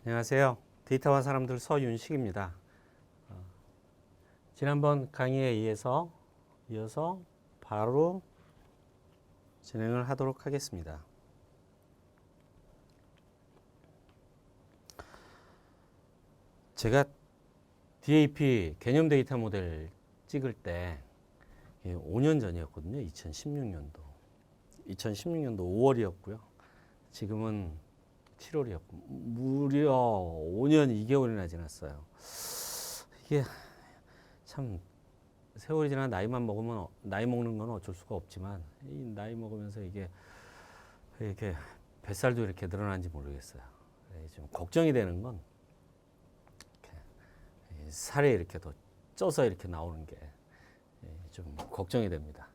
안녕하세요. 데이터와 사람들 서윤식입니다. 지난번 강의에 이어서 바로 진행을 하도록 하겠습니다. 제가 DAP 개념 데이터 모델 찍을 때 5년 전이었거든요. 2016년도 5월이었고요. 지금은 7월이었고 무려 5년 2개월이나 지났어요. 이게 참 세월이 지나 나이 먹는 건 어쩔 수가 없지만 이 나이 먹으면서 이게 왜 이렇게 뱃살도 이렇게 늘어난지 모르겠어요. 좀 걱정이 되는 건 이렇게 살이 이렇게 더 쪄서 이렇게 나오는 게 좀 걱정이 됩니다.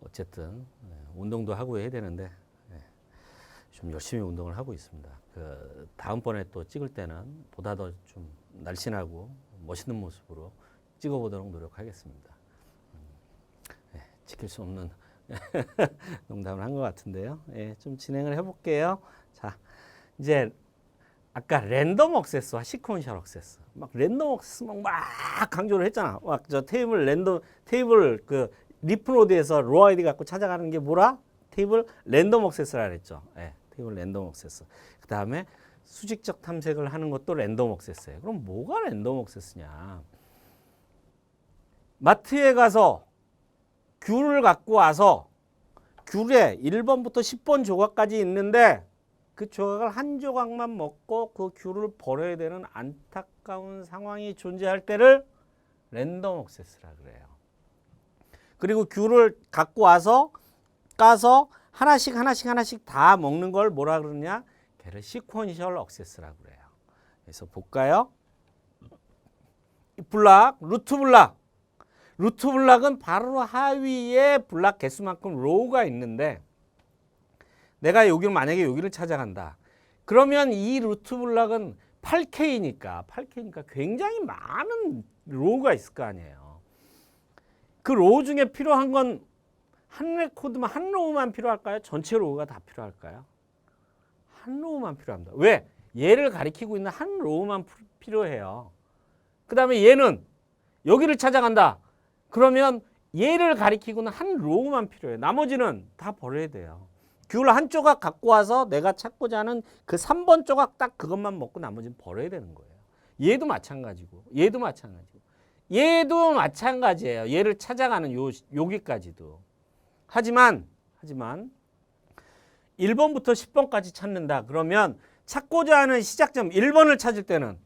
어쨌든 운동도 하고 해야 되는데 좀 열심히 운동을 하고 있습니다. 다음번에 또 찍을 때는 보다 더 좀 날씬하고 멋있는 모습으로 찍어보도록 노력하겠습니다. 지킬 수 없는 농담을 한 것 같은데요. 좀 진행을 해볼게요. 자, 이제 아까 랜덤 억세스와 시퀀셜 억세스, 막 랜덤 억세스 막 강조를 했잖아. 막 저 테이블 리프 노드에서 로 아이디 갖고 찾아가는 게 뭐라? 테이블 랜덤 억세스라 그랬죠. 테이블 랜덤 억세스. 그 다음에 수직적 탐색을 하는 것도 랜덤 억세스예요. 그럼 뭐가 랜덤 억세스냐? 마트에 가서 귤을 갖고 와서 귤에 1번부터 10번 조각까지 있는데 그 조각을 한 조각만 먹고 그 귤을 버려야 되는 안타까운 상황이 존재할 때를 랜덤 억세스라 그래요. 그리고 귤을 갖고 와서 까서 하나씩 다 먹는 걸 뭐라 그러냐? 걔를 시퀀셜 억세스라고 그래요. 그래서 볼까요? 루트 블락은 바로 하위에 블락 개수만큼 로우가 있는데 내가 만약에 여기를 찾아간다. 그러면 이 루트 블락은 8K니까 굉장히 많은 로우가 있을 거 아니에요. 그 로우 중에 필요한 건 한 레코드만 한 로우만 필요할까요? 전체 로우가 다 필요할까요? 한 로우만 필요합니다. 왜? 얘를 가리키고 있는 한 로우만 필요해요. 그 다음에 얘는 여기를 찾아간다. 그러면 얘를 가리키고는 한 로우만 필요해요. 나머지는 다 버려야 돼요. 귤 한 조각 갖고 와서 내가 찾고자 하는 그 3번 조각 딱 그것만 먹고 나머지는 버려야 되는 거예요. 얘도 마찬가지고 얘도 마찬가지예요. 얘를 찾아가는 여기까지도. 하지만 1번부터 10번까지 찾는다. 그러면 찾고자 하는 시작점 1번을 찾을 때는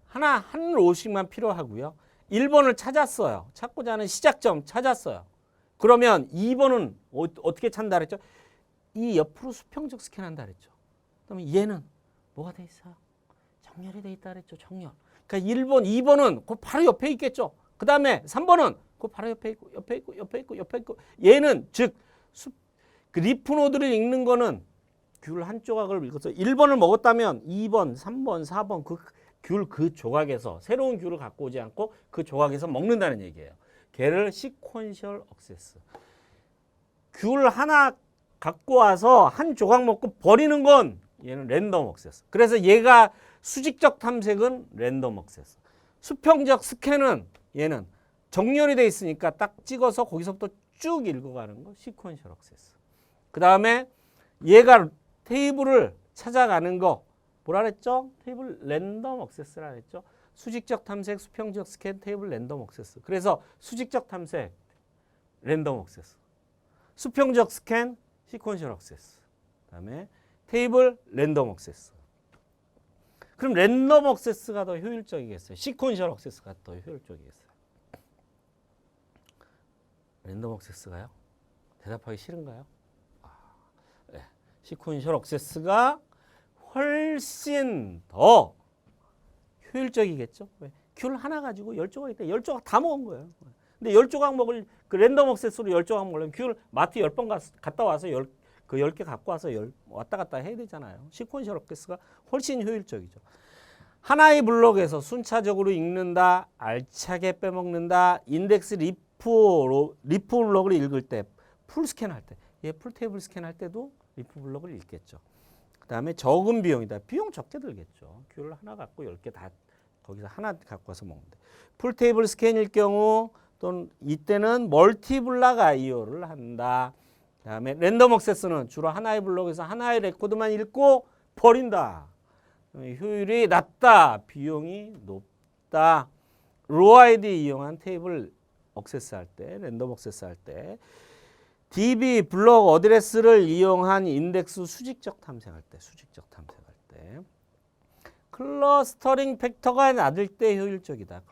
한 로우씩만 필요하고요. 1번을 찾았어요. 찾고자 하는 시작점 찾았어요. 그러면 2번은 어떻게 찾는다 그랬죠? 이 옆으로 수평적 스캔한다 그랬죠. 그러면 얘는 뭐가 돼 있어요? 정렬이 돼 있다 그랬죠. 정렬. 그러니까 1번, 2번은 그 바로 옆에 있겠죠. 그 다음에 3번은 그 바로 옆에 있고. 얘는 즉 그 리프 노드를 읽는 거는 귤 한 조각을 읽어서 1번을 먹었다면 2번, 3번, 4번 그 조각에서 새로운 귤을 갖고 오지 않고 그 조각에서 먹는다는 얘기예요. 걔를 시퀀셜 억세스. 귤 하나 갖고 와서 한 조각 먹고 버리는 건 얘는 랜덤 억세스. 그래서 얘가 수직적 탐색은 랜덤 억세스. 수평적 스캔은 얘는 정렬이 돼 있으니까 딱 찍어서 거기서부터 쭉 읽어가는 거 시퀀셜 억세스. 그 다음에 얘가 테이블을 찾아가는 거 뭐라 그랬죠? 테이블 랜덤 억세스라 그랬죠? 수직적 탐색, 수평적 스캔, 테이블 랜덤 억세스. 그래서 수직적 탐색 랜덤 억세스, 수평적 스캔 시퀀셜 억세스, 그다음에 테이블 랜덤 억세스. 그럼 랜덤 억세스가 더 효율적이겠어요? 시퀀셜 억세스가 더 효율적이겠어요? 랜덤 억세스가요? 대답하기 싫은가요? 네. 시퀀셜 억세스가 훨씬 더 효율적이겠죠? 왜? 귤 하나 가지고 10조각 있다. 10조각 다 먹은 거예요. 근데 10조각 먹을 그 랜덤 억세스로 10조각 먹으려면 귤 마트 10번 갔다 와서 10개 갖고 와서 왔다 갔다 해야 되잖아요. 시퀀셜 억세스가 훨씬 효율적이죠. 하나의 블록에서 순차적으로 읽는다, 알차게 빼먹는다, 인덱스 리프 블록을 읽을 때, 풀 스캔할 때, 풀 테이블 스캔할 때도 리프 블록을 읽겠죠. 그 다음에 적은 비용이다. 비용 적게 들겠죠. 큐를 하나 갖고 10개 다 거기서 하나 갖고 와서 먹는데. 풀테이블 스캔일 경우 또는 이때는 멀티블락 IO를 한다. 그 다음에 랜덤 액세스는 주로 하나의 블록에서 하나의 레코드만 읽고 버린다. 효율이 낮다. 비용이 높다. 로 아이디 이용한 테이블 액세스할 때, 랜덤 액세스할 때, DB 블록 어드레스를 이용한 인덱스 수직적 탐색할 때, 클러스터링 팩터가 낮을 때 효율적이다.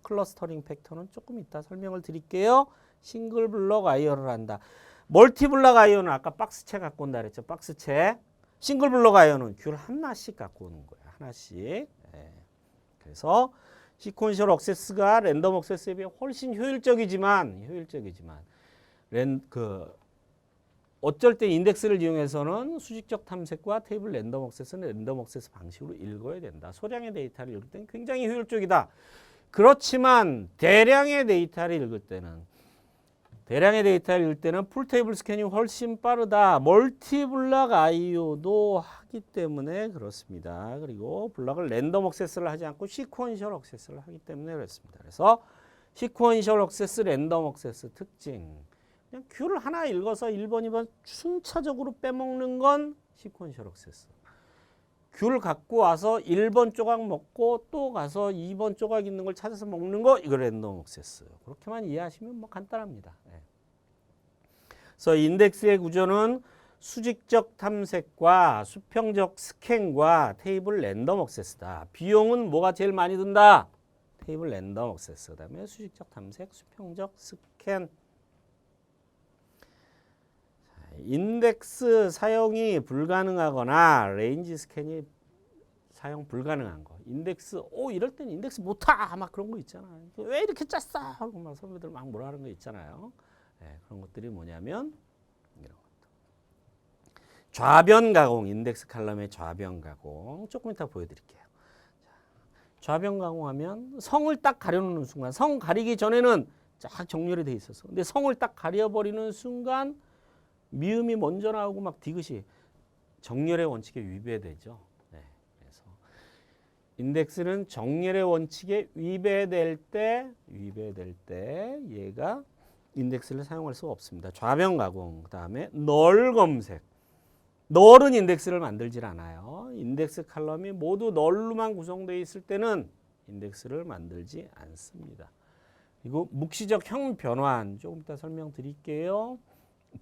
클러스터링 팩터는 조금 이따 설명을 드릴게요. 싱글 블록 IO를 한다. 멀티 블록 IO는 아까 박스채 갖고 온다 그랬죠. 박스채. 싱글 블록 IO는 큐를 하나씩 갖고 오는 거예요. 하나씩. 네. 그래서 시퀀셜 액세스가 랜덤 액세스에 비해 훨씬 효율적이지만 어쩔 때 인덱스를 이용해서는 수직적 탐색과 테이블 랜덤 액세스는 랜덤 액세스 방식으로 읽어야 된다. 소량의 데이터를 읽을 때는 굉장히 효율적이다. 그렇지만 대량의 데이터를 읽을 때는 풀테이블 스캔이 훨씬 빠르다. 멀티블락 IO도 하기 때문에 그렇습니다. 그리고 블락을 랜덤 액세스를 하지 않고 시퀀셜 액세스를 하기 때문에 그렇습니다. 그래서 시퀀셜 액세스, 랜덤 액세스 특징. 그냥 큐를 하나 읽어서 1번, 2번 순차적으로 빼먹는 건 시퀀셜 액세스. 큐를 갖고 와서 1번 조각 먹고 또 가서 2번 조각 있는 걸 찾아서 먹는 거 이거 랜덤 액세스. 그렇게만 이해하시면 뭐 간단합니다. 네. 그래서 인덱스의 구조는 수직적 탐색과 수평적 스캔과 테이블 랜덤 액세스다. 비용은 뭐가 제일 많이 든다? 테이블 랜덤 액세스. 그다음에 수직적 탐색, 수평적 스캔. 인덱스 사용이 불가능하거나 레인지 스캔이 사용 불가능한 거. 인덱스 이럴 때는 인덱스 못하 막 그런 거 있잖아요. 왜 이렇게 짰어? 하고 막 선배들 막 뭐라 하는 거 있잖아요. 네, 그런 것들이 뭐냐면 이런 것들. 좌변 가공, 인덱스 칼럼의 좌변 가공. 조금 이따 보여드릴게요. 좌변 가공하면 성을 딱 가려놓는 순간, 성 가리기 전에는 쫙 정렬이 돼 있었어. 근데 성을 딱 가려버리는 순간 미음이 먼저 나오고 막 디귿이 정렬의 원칙에 위배되죠. 네, 그래서 인덱스는 정렬의 원칙에 위배될 때 얘가 인덱스를 사용할 수가 없습니다. 좌변 가공, 그다음에 널 검색. 널은 인덱스를 만들질 않아요. 인덱스 칼럼이 모두 널로만 구성되어 있을 때는 인덱스를 만들지 않습니다. 그리고 묵시적 형 변환 조금 이따 설명드릴게요.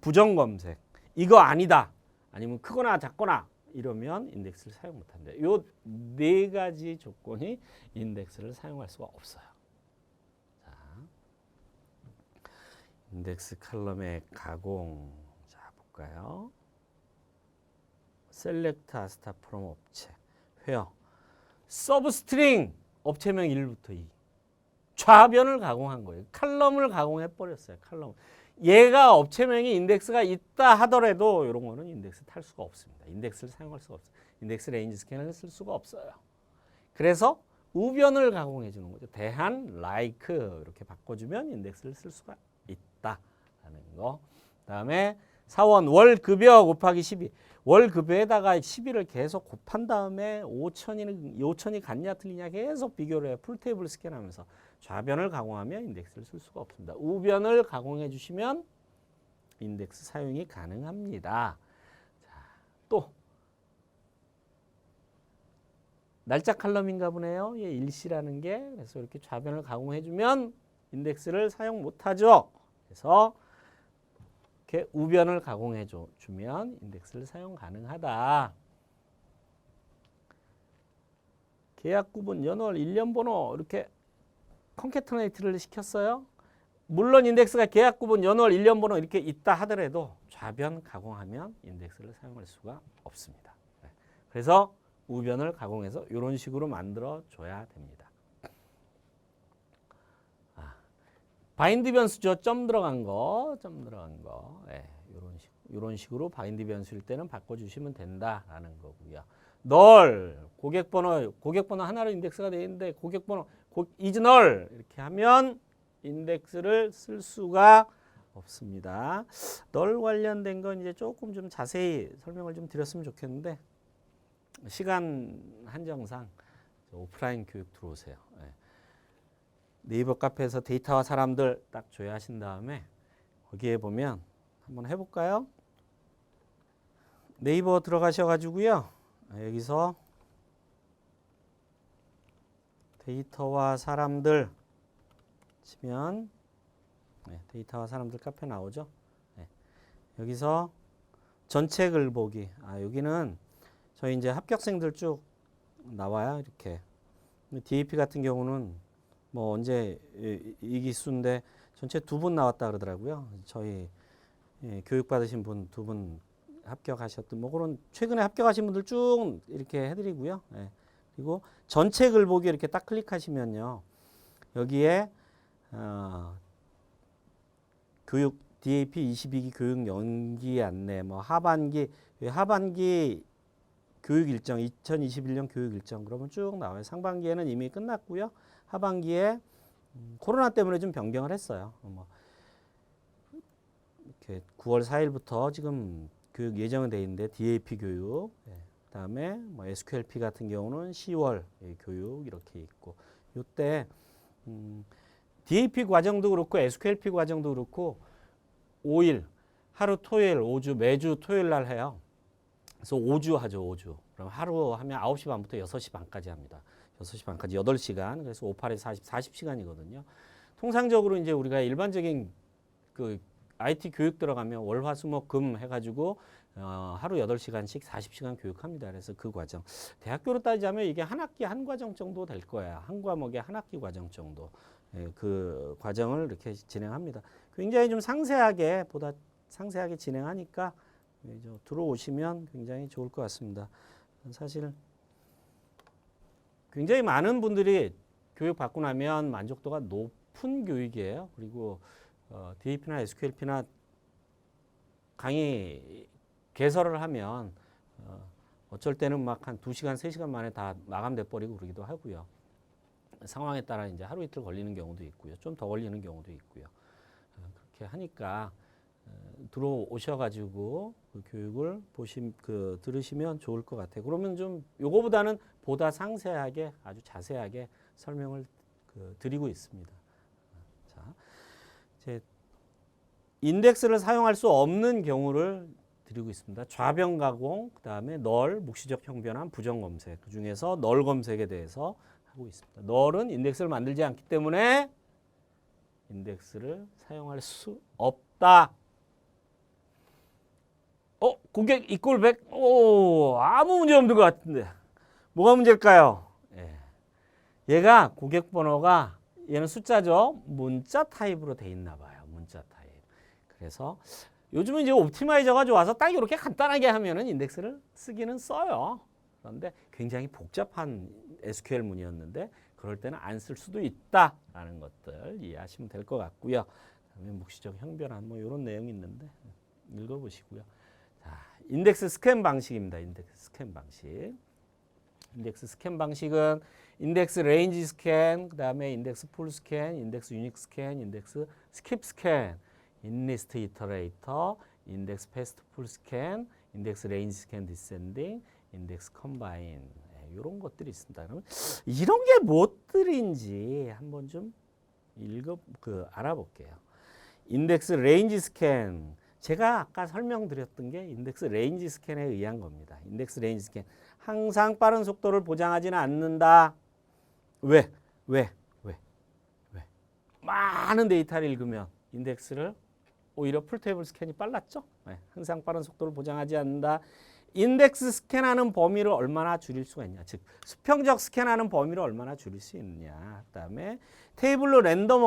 부정 검색. 이거 아니다. 아니면 크거나 작거나 이러면 인덱스를 사용 못한다. 요 네 가지 조건이 인덱스를 사용할 수가 없어요. 자, 인덱스 칼럼의 가공. 자, 볼까요? 셀렉트 아스타 프롬 업체. 회어. 서브스트링 업체명 1부터 2. 좌변을 가공한 거예요. 칼럼을 가공해 버렸어요. 칼럼. 얘가 업체명이 인덱스가 있다 하더라도 이런 거는 인덱스 탈 수가 없습니다. 인덱스를 사용할 수가 없어요. 인덱스 레인지 스캔을 쓸 수가 없어요. 그래서 우변을 가공해 주는 거죠. 대한, like 이렇게 바꿔주면 인덱스를 쓸 수가 있다라는 거. 그다음에 사원 월 급여 곱하기 12. 월 급여에다가 12를 계속 곱한 다음에 5천이 같냐 틀리냐 계속 비교를 해요. 풀테이블 스캔하면서. 좌변을 가공하면 인덱스를 쓸 수가 없습니다. 우변을 가공해 주시면 인덱스 사용이 가능합니다. 자, 또 날짜 칼럼인가 보네요. 예, 일시라는 게. 그래서 이렇게 좌변을 가공해 주면 인덱스를 사용 못하죠. 그래서 이렇게 우변을 가공해 주면 인덱스를 사용 가능하다. 계약 구분, 연월, 1년 번호 이렇게 컨캐트네이트를 시켰어요. 물론 인덱스가 계약 구분, 연월, 1년 번호 이렇게 있다 하더라도 좌변 가공하면 인덱스를 사용할 수가 없습니다. 그래서 우변을 가공해서 이런 식으로 만들어 줘야 됩니다. 바인드 변수죠. 점 들어간 거. 네, 이런 식으로 바인드 변수일 때는 바꿔주시면 된다라는 거고요. 널 고객번호 하나로 인덱스가 되어 있는데 고객번호 is null 이렇게 하면 인덱스를 쓸 수가 없습니다. 널 관련된 건 이제 조금 좀 자세히 설명을 좀 드렸으면 좋겠는데 시간 한정상 오프라인 교육 들어오세요. 예. 네이버 카페에서 데이터와 사람들 딱 조회하신 다음에 거기에 보면 한번 해볼까요? 네이버 들어가셔가지고요. 여기서 데이터와 사람들 치면 데이터와 사람들 카페 나오죠. 여기서 전체 글 보기. 여기는 저희 이제 합격생들 쭉 나와요. 이렇게. DAP 같은 경우는 뭐 언제 이 기수인데 전체 2분 나왔다 그러더라고요. 저희 교육 받으신 분 2분 합격하셨던 뭐 그런 최근에 합격하신 분들 쭉 이렇게 해드리고요. 그리고 전체 글 보기 이렇게 딱 클릭하시면요. 여기에 교육 DAP 22기 교육 연기 안내, 뭐 하반기 교육 일정, 2021년 교육 일정 그러면 쭉 나와요. 상반기에는 이미 끝났고요. 하반기에 코로나 때문에 좀 변경을 했어요. 뭐 이렇게 9월 4일부터 지금 교육 예정이 돼 있는데 DAP 교육, 그다음에 뭐 SQLP 같은 경우는 10월 교육 이렇게 있고, 이때 DAP 과정도 그렇고 SQLP 과정도 그렇고 5일 하루 토요일 5주 매주 토요일 날 해요. 그래서 5주 하죠. 5주. 그럼 하루 하면 9시 반부터 6시 반까지 합니다. 6시 반까지 8시간. 그래서 5, 8에 40시간이거든요. 통상적으로 이제 우리가 일반적인 그 IT 교육 들어가면 월, 화, 수, 목, 금 해가지고 하루 8시간씩 40시간 교육합니다. 그래서 그 과정. 대학교로 따지자면 이게 한 학기 한 과정 정도 될 거야. 한 과목에 한 학기 과정 정도. 그 과정을 이렇게 진행합니다. 굉장히 좀 상세하게, 보다 상세하게 진행하니까 들어오시면 굉장히 좋을 것 같습니다. 사실 굉장히 많은 분들이 교육 받고 나면 만족도가 높은 교육이에요. 그리고 DAP나 SQLP나 강의 개설을 하면 어쩔 때는 막 한 2시간, 3시간 만에 다 마감돼 버리고 그러기도 하고요. 상황에 따라 이제 하루 이틀 걸리는 경우도 있고요. 좀 더 걸리는 경우도 있고요. 그렇게 하니까 들어오셔가지고 그 교육을 들으시면 좋을 것 같아요. 그러면 좀 요거보다는 보다 상세하게 아주 자세하게 설명을 드리고 있습니다. 자, 이제 인덱스를 사용할 수 없는 경우를 드리고 있습니다. 좌변 가공, 그다음에 널, 묵시적 형변환, 부정 검색. 그 중에서 널 검색에 대해서 하고 있습니다. 널은 인덱스를 만들지 않기 때문에 인덱스를 사용할 수 없다. 고객 이꼴 100. 아무 문제 없는 것 같은데. 뭐가 문제일까요? 얘가 고객 번호가 얘는 숫자죠. 문자 타입으로 돼 있나 봐요. 문자 타입. 그래서 요즘은 이제 옵티마이저가 좋아서 딱 이렇게 간단하게 하면은 인덱스를 쓰기는 써요. 그런데 굉장히 복잡한 SQL 문이었는데 그럴 때는 안 쓸 수도 있다라는 것들 이해하시면 될 것 같고요. 그다음에 묵시적 형변환 뭐 이런 내용이 있는데 읽어보시고요. 자, 인덱스 스캔 방식입니다. 인덱스 스캔 방식. 인덱스 스캔 방식은 인덱스 레인지 스캔, 그다음에 인덱스 풀 스캔, 인덱스 유닉 스캔, 인덱스 스킵 스캔, 인리스트 이터레이터, 인덱스 패스트 풀 스캔, 인덱스 레인지 스캔 디센딩, 인덱스 컴바인 이런 것들이 있습니다. 그러면 이런 게 무엇들인지 한번 좀 알아볼게요. 인덱스 레인지 스캔, 제가 아까 설명드렸던 게 인덱스 레인지 스캔에 의한 겁니다. 인덱스 레인지 스캔 항상 빠른 속도를 보장하지는 않는다. 왜? 많은 데이터를 읽으면 인덱스를 오히려 풀테이블 스캔이 빨랐죠. 항상 빠른 속도를 보장하지 않는다. 인덱스 스캔하는 범위를 얼마나 줄일 수가 있냐. 즉 수평적 스캔하는 범위를 얼마나 줄일 수 있느냐. 그다음에 테이블로 랜덤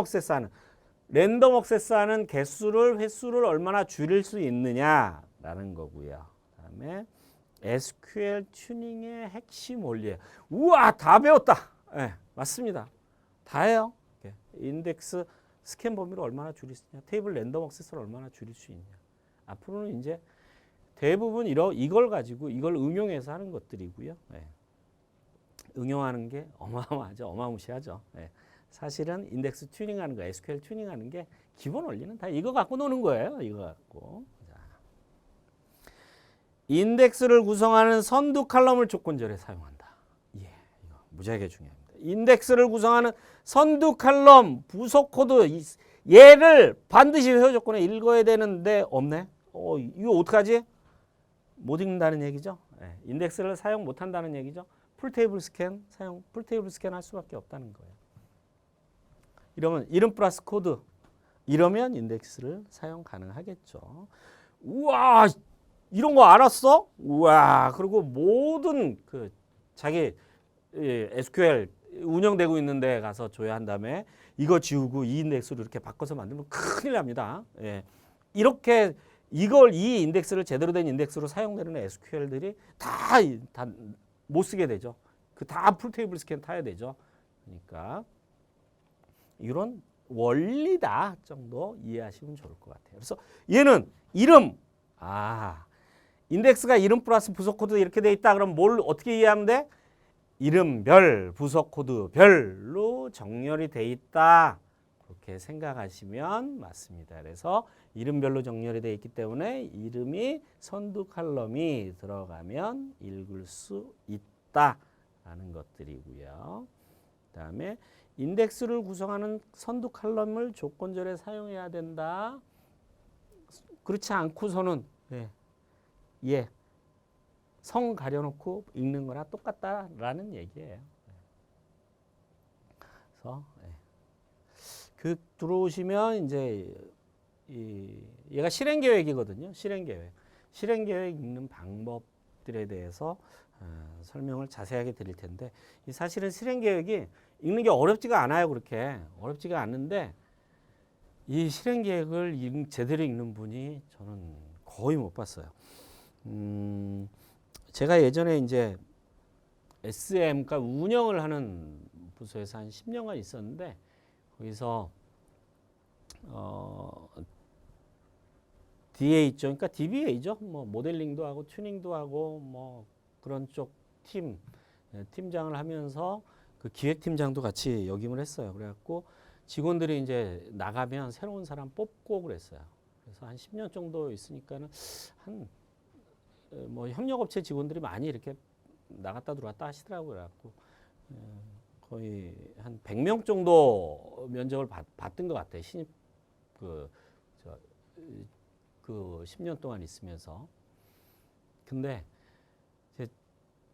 액세스하는 개수를 횟수를 얼마나 줄일 수 있느냐라는 거고요. 그다음에 SQL 튜닝의 핵심 원리예요. 우와, 다 배웠다. 맞습니다. 다예요. 인덱스 스캔 범위를 얼마나 줄일 수 있냐. 테이블 랜덤 액세스를 얼마나 줄일 수 있냐. 앞으로는 이제 대부분 이걸 가지고 이걸 응용해서 하는 것들이고요. 응용하는 게 어마어마하죠. 어마무시하죠. 사실은 인덱스 튜닝하는 거, SQL 튜닝하는 게 기본 원리는 다 이거 갖고 노는 거예요. 이거 갖고. 자. 인덱스를 구성하는 선두 칼럼을 조건절에 사용한다. 예, 이거 무지하게 중요합니다. 인덱스를 구성하는 선두 칼럼 부속 코드 얘를 반드시 회화 조건에 읽어야 되는데 없네. 이거 어떡하지? 못 읽는다는 얘기죠. 예, 인덱스를 사용 못 한다는 얘기죠. 풀테이블 스캔 풀테이블 스캔 할 수밖에 없다는 거예요. 이러면 이름 플러스 코드 이러면 인덱스를 사용 가능하겠죠. 우와, 이런 거 알았어? 우와, 그리고 모든 그 자기 SQL 운영되고 있는 데 가서 조회한 다음에 이거 지우고 이 인덱스로 이렇게 바꿔서 만들면 큰일 납니다. 예. 이렇게 이 인덱스를 제대로 된 인덱스로 사용되는 SQL들이 다 못 쓰게 되죠. 그 다 풀테이블 스캔 타야 되죠. 그러니까 이런 원리다 정도 이해하시면 좋을 것 같아요. 그래서 얘는 이름, 인덱스가 이름 플러스 부속 코드 이렇게 돼 있다. 그럼 뭘 어떻게 이해하면 돼? 이름별, 부속 코드 별로 정렬이 돼 있다. 그렇게 생각하시면 맞습니다. 그래서 이름별로 정렬이 돼 있기 때문에 이름이 선두 칼럼이 들어가면 읽을 수 있다라는 것들이고요. 그다음에 인덱스를 구성하는 선두 칼럼을 조건절에 사용해야 된다. 그렇지 않고서는 성 가려놓고 읽는 거나 똑같다라는 얘기예요. 그래서 들어오시면 이제 얘가 실행 계획이거든요. 실행 계획 읽는 방법들에 대해서 설명을 자세하게 드릴 텐데 사실은 실행 계획이 읽는 게 어렵지가 않아요. 그렇게 어렵지가 않은데 이 실행 계획을 제대로 읽는 분이 저는 거의 못 봤어요. 제가 예전에 이제 SM, 그러니까 운영을 하는 부서에서 한 10년간 있었는데 거기서 DA죠, 그러니까 DBA죠. 뭐 모델링도 하고 튜닝도 하고 뭐 그런 쪽 팀장을 하면서 그 기획팀장도 같이 역임을 했어요. 그래갖고 직원들이 이제 나가면 새로운 사람 뽑고 그랬어요. 그래서 한 10년 정도 있으니까는 뭐 협력업체 직원들이 많이 이렇게 나갔다 들어왔다 하시더라고요. 그래갖고 거의 한 100명 정도 면접을 받던 것 같아요. 신입 그 10년 동안 있으면서. 근데 이제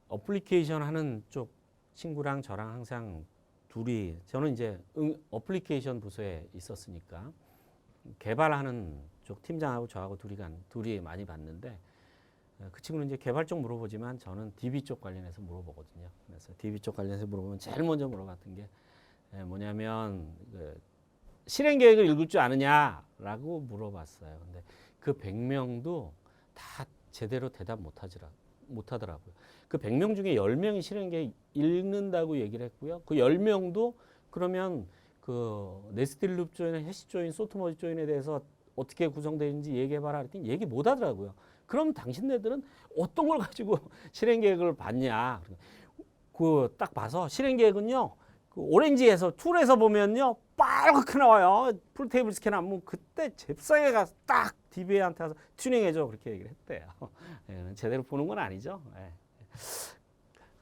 어플리케이션 하는 쪽 친구랑 저랑 항상 둘이, 저는 이제 어플리케이션 부서에 있었으니까 개발하는 쪽 팀장하고 저하고 둘이 많이 봤는데 그 친구는 이제 개발 쪽 물어보지만 저는 DB 쪽 관련해서 물어보거든요. 그래서 DB 쪽 관련해서 물어보면 제일 먼저 물어봤던 게 뭐냐면 실행 계획을 읽을 줄 아느냐라고 물어봤어요. 근데 그 100명도 다 제대로 대답 못하더라고요. 그 100명 중에 10명이 실행 계획 읽는다고 얘기를 했고요. 그 10명도 그러면 그 네스틸 룹 조인, 해시 조인, 소프트머지 조인에 대해서 어떻게 구성되는지 얘기해봐라 그랬더니 얘기 못 하더라고요. 그럼 당신네들은 어떤 걸 가지고 실행 계획을 봤냐? 그 딱 봐서 실행 계획은요. 그 오렌지에서 툴에서 보면요. 빨갛게 나와요. 풀테이블 스캔 하면 그때 잽싸게 가서 딱 DBA한테 가서 튜닝해줘. 그렇게 얘기를 했대요. 제대로 보는 건 아니죠.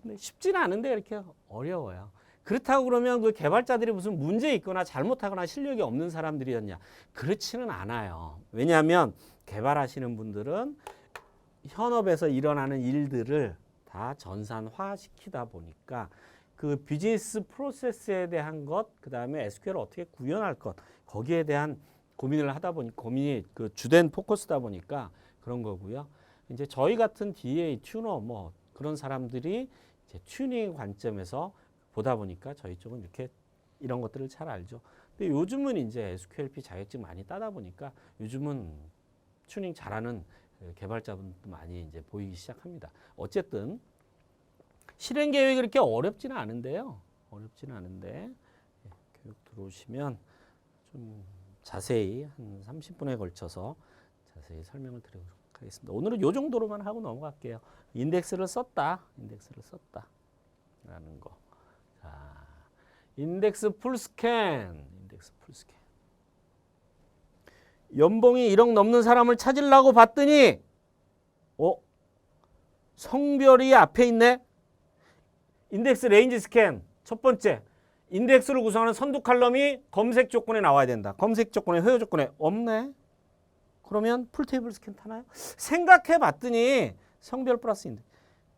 근데 쉽지는 않은데 이렇게 어려워요. 그렇다고 그러면 그 개발자들이 무슨 문제 있거나 잘못하거나 실력이 없는 사람들이었냐? 그렇지는 않아요. 왜냐하면 개발하시는 분들은 현업에서 일어나는 일들을 다 전산화시키다 보니까 그 비즈니스 프로세스에 대한 것, 그 다음에 SQL을 어떻게 구현할 것, 거기에 대한 고민을 하다 보니 고민이 그 주된 포커스다 보니까 그런 거고요. 이제 저희 같은 DA 튜너 뭐 그런 사람들이 이제 튜닝 관점에서 보다 보니까 저희 쪽은 이렇게 이런 것들을 잘 알죠. 근데 요즘은 이제 SQLP 자격증 많이 따다 보니까 요즘은 튜닝 잘하는 개발자분도 많이 이제 보이기 시작합니다. 어쨌든 실행 계획이 그렇게 어렵지는 않은데요. 어렵지는 않은데 교육 들어오시면 좀 자세히 한 30분에 걸쳐서 자세히 설명을 드리도록 하겠습니다. 오늘은 이 정도로만 하고 넘어갈게요. 인덱스를 썼다 라는 거. 자, 인덱스 풀스캔. 연봉이 1억 넘는 사람을 찾으려고 봤더니 성별이 앞에 있네. 인덱스 레인지 스캔 첫 번째. 인덱스를 구성하는 선두 칼럼이 검색 조건에 나와야 된다. 검색 조건에 회유 조건에 없네. 그러면 풀테이블 스캔 타나요? 생각해 봤더니 성별 플러스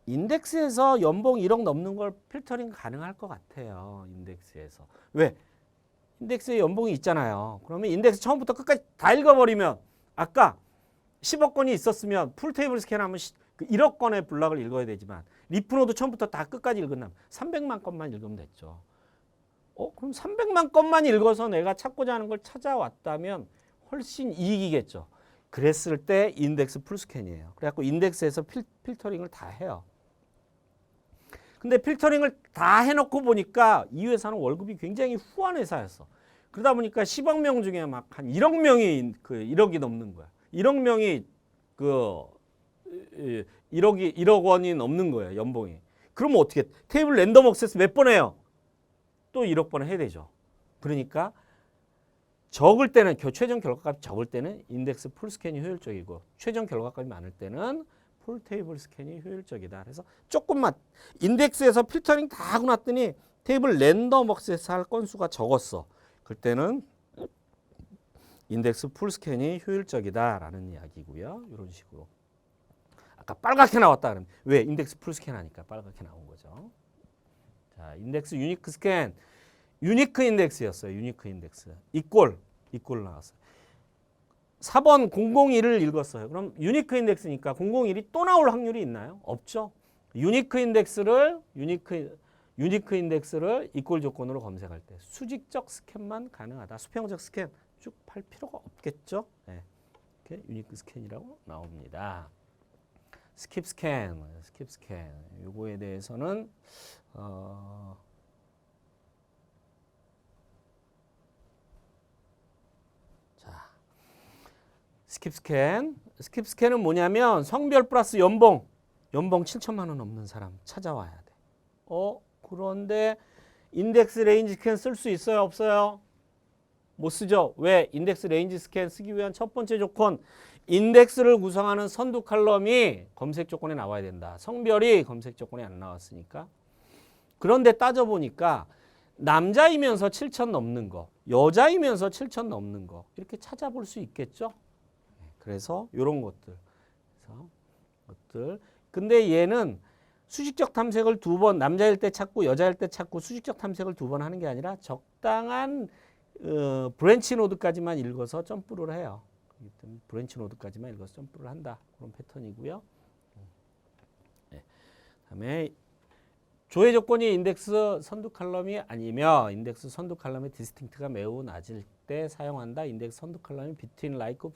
인덱스에서 연봉 1억 넘는 걸 필터링 가능할 것 같아요. 인덱스에서. 왜? 인덱스에 연봉이 있잖아요. 그러면 인덱스 처음부터 끝까지 다 읽어버리면 아까 10억 건이 있었으면 풀테이블 스캔하면 1억 건의 블락을 읽어야 되지만 리프노드 처음부터 다 끝까지 읽으면 300만 건만 읽으면 됐죠. 그럼 300만 건만 읽어서 내가 찾고자 하는 걸 찾아왔다면 훨씬 이익이겠죠. 그랬을 때 인덱스 풀스캔이에요. 그래갖고 인덱스에서 필터링을 다 해요. 근데 필터링을 다 해놓고 보니까 이 회사는 월급이 굉장히 후한 회사였어. 그러다 보니까 10억 명 중에 막 한 1억 명이 1억이 넘는 거야. 1억 명이 1억 원이 넘는 거예요. 연봉이. 그러면 어떻게 테이블 랜덤 액세스 몇 번 해요? 또 1억 번 해야 되죠. 그러니까 적을 때는 최종 결과값이 적을 때는 인덱스 풀 스캔이 효율적이고 최종 결과값이 많을 때는 풀 테이블 스캔이 효율적이다. 그래서 조금만 인덱스에서 필터링 다 하고 났더니 테이블 랜덤 액세스 할 건수가 적었어. 그때는 인덱스 풀 스캔이 효율적이다라는 이야기고요. 이런 식으로. 아까 빨갛게 나왔다 그러면 왜? 인덱스 풀 스캔 하니까 빨갛게 나온 거죠. 자, 인덱스 유니크 스캔. 유니크 인덱스였어요. 유니크 인덱스. 이꼴 나왔어요. 4번 001을 읽었어요. 그럼 유니크 인덱스니까 001이 또 나올 확률이 있나요? 없죠. 유니크 인덱스를 이꼴 조건으로 검색할 때 수직적 스캔만 가능하다. 수평적 스캔 쭉 할 필요가 없겠죠. 네. 이렇게 유니크 스캔이라고 나옵니다. 스킵 스캔. 요거에 대해서는 스킵 스캔은 뭐냐면 성별 플러스 연봉 7천만 원 넘는 사람 찾아와야 돼. 그런데 인덱스 레인지 스캔 쓸 수 있어요, 없어요? 못 쓰죠. 왜? 인덱스 레인지 스캔 쓰기 위한 첫 번째 조건, 인덱스를 구성하는 선두 칼럼이 검색 조건에 나와야 된다. 성별이 검색 조건에 안 나왔으니까. 그런데 따져보니까 남자이면서 7천 넘는 거, 여자이면서 7천 넘는 거 이렇게 찾아볼 수 있겠죠. 그래서 이런 것들. 근데 얘는 수직적 탐색을 2번, 남자일 때 찾고 여자일 때 찾고 수직적 탐색을 2번 하는 게 아니라 적당한 브랜치 노드까지만 읽어서 점프를 해요. 브랜치 노드까지만 읽어서 점프를 한다. 그런 패턴이고요. 네. 다음에 조회 조건이 인덱스 선두 칼럼이 아니며 인덱스 선두 칼럼의 디스팅트가 매우 낮을 때 사용한다. 인덱스 선두 칼럼이 비트윈 라이크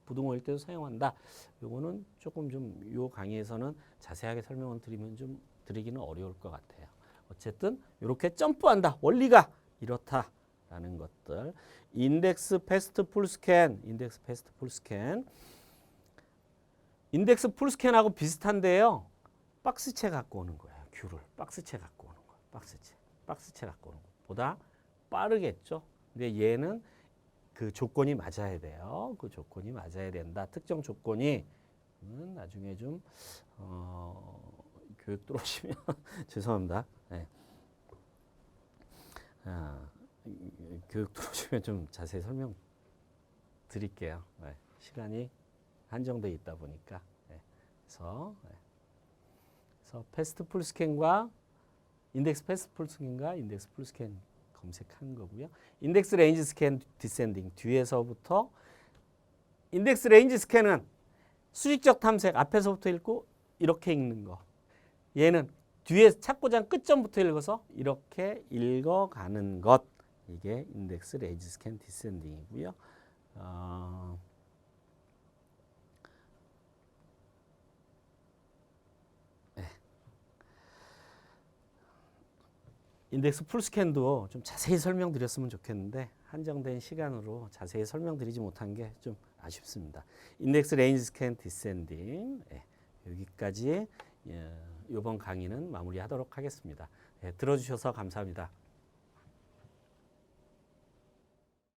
부등호일 때도 사용한다. 요거는 조금 좀 요 강의에서는 자세하게 설명을 드리기는 어려울 것 같아요. 어쨌든 이렇게 점프한다. 원리가 이렇다라는 것들. 인덱스 패스트 풀 스캔. 인덱스 풀 스캔하고 비슷한데요. 박스채 갖고 오는 거예요. 큐를 박스채 갖고 오는 거. 박스채 갖고 오는 것보다 빠르겠죠. 근데 얘는 그 조건이 맞아야 돼요. 그 조건이 맞아야 된다. 특정 조건이 나중에 좀 교육 들어오시면 죄송합니다. 네. 교육 들어오시면 좀 자세히 설명 드릴게요. 네. 시간이 한정돼 있다 보니까. 네. 그래서 패스트 풀 스캔과 인덱스 패스트 풀 스캔과 인덱스 풀 스캔 검색하는 거고요. 인덱스 레인지 스캔 디센딩 뒤에서부터 인덱스 레인지 스캔은 수직적 탐색 앞에서부터 읽고 이렇게 읽는 거. 얘는 뒤에 찾고자 하는 끝점부터 읽어서 이렇게 읽어가는 것. 이게 인덱스 레인지 스캔 디센딩이고요. 인덱스 풀 스캔도 좀 자세히 설명드렸으면 좋겠는데 한정된 시간으로 자세히 설명드리지 못한 게 좀 아쉽습니다. 인덱스 레인지 스캔 디센딩 여기까지 이번 강의는 마무리하도록 하겠습니다. 들어주셔서 감사합니다.